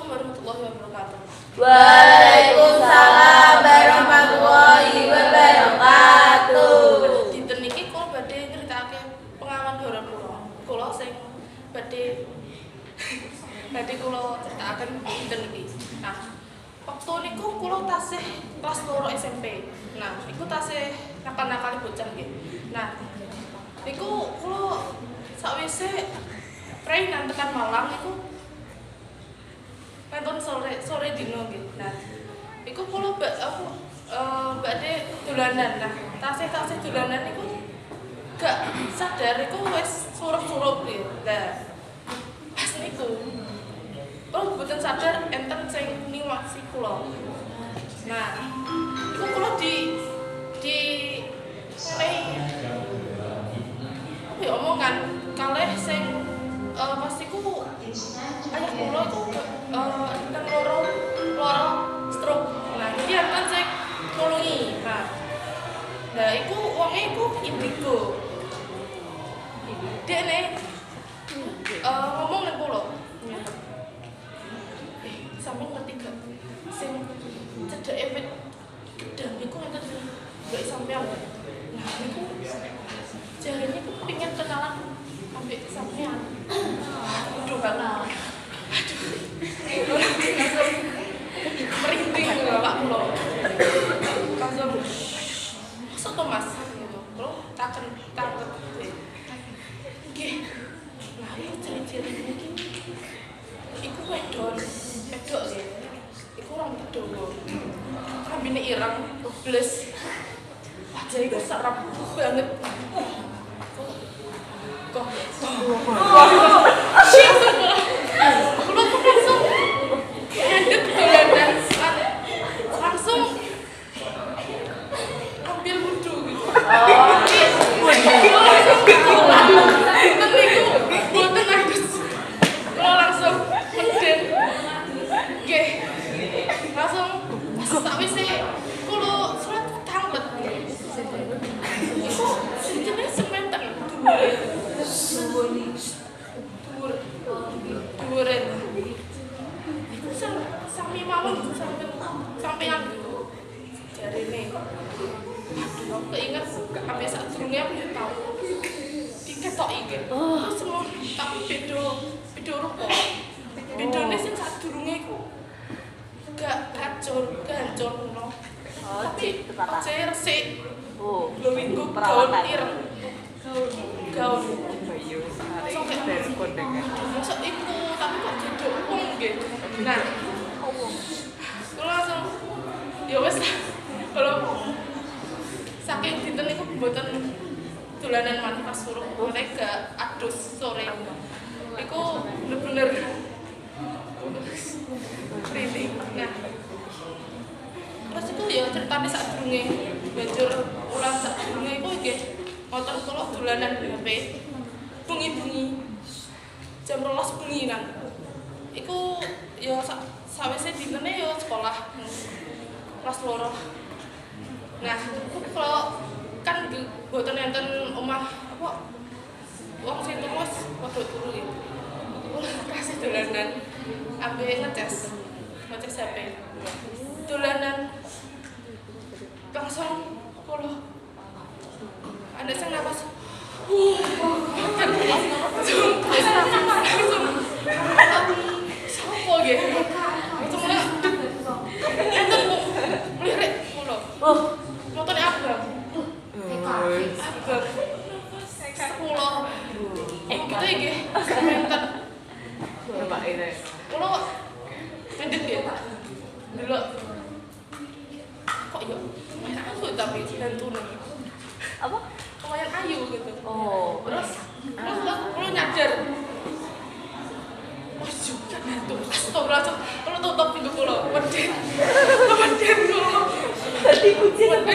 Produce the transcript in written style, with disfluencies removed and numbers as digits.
warahmatullahi wabarakatuh. Waalaikumsalam warahmatullahi wabarakatuh. Dinten iki kula badhe nyritakake pengalaman horor kula. Kula sing badhe kula critakaken dinten iki. Nah, waktu niku kula tasih kelas 2 SMP. Nah, iku tasih nakal-nakal bocah nggih. Nah, niku kula sakwise trainan tekan Malang iku penton sore dino gitu. Nah, iku kula badhe dolanan. Nah, tasih dolanan iku gak sadar iku wis surup-surup gitu. Nah, pas niku kula mboten sadar enten sing niwasi kula. Nah, iku kula di omongan kalih sing pas iku ayah kula iku teng loro stroke. Nah, iki kan sing nulungi. Nah, iku wonge iku indigo. Dekne ngomong nang kula. Sampeyan ngerti gak sing cedheke wit gedang iku enten mbek sampeyan. Nah, niku jarene iku pengen kenalan ambek sampeyan. Aduh banget. Merinding Pak kula. Langsung soto Mas gitu. Kula takut. Nggih. Nah, iki ciri-ciri iki. Iku wedok nggih. Iku rambut dawa. Rambine ireng, bles. Wajah iku serem banget. Kok. Kula langsung ngadeg dolanan langsung ambil wudhu gitu. Boten adus. Kula langsung meden. Nggih. Langsung sakwise kula salat tanglet. Iku jenenge sementen dhuwuren. Iku sami mawon sampeyan gitu. Jarene. Aduh, keinget sampe sadurunge aku yo tau diketoki iki. Semua tapi beda rupa. Bedane sing sadurunge iku gak hancur ngono. Tapi saya resik. Glowing gaun ireng. Gaun Bayu, hari dari kondengan. masuk iku, tapi kok duduk wong gitu. Nah, kula langsung ya wis lah. Kalau saking dinten iku mboten dolanan maneh pas suruh mereka adus sore. Iku bener-bener merinding. Nah, terus itu ya ceritane sadurunge banjur ulang sadurunge iku nggih motor kula dolanan HP bengi-bengi jam 12 bengi nang iku ya sawise dintene ya sekolah kelas 2. Nah, kalau kan mboten enten omah apa wong sing terus padha turu iki. Kula kasih dolanan ambek ngecas HP. Dolanan langsung kula ada sing napas kan sopo nggih langsung enten mlirik kula motone abang sepuluh gitu nggih menten Mbak ini. kula mendhet nggih delok kok yo aku tapi hantune Apa? lumayan ayu gitu. Oh. Terus lo nyadar. Wah, juga tuh. Astagfirullah. Kalau tutup pintu kulo, weden kulo. Tadi kucing.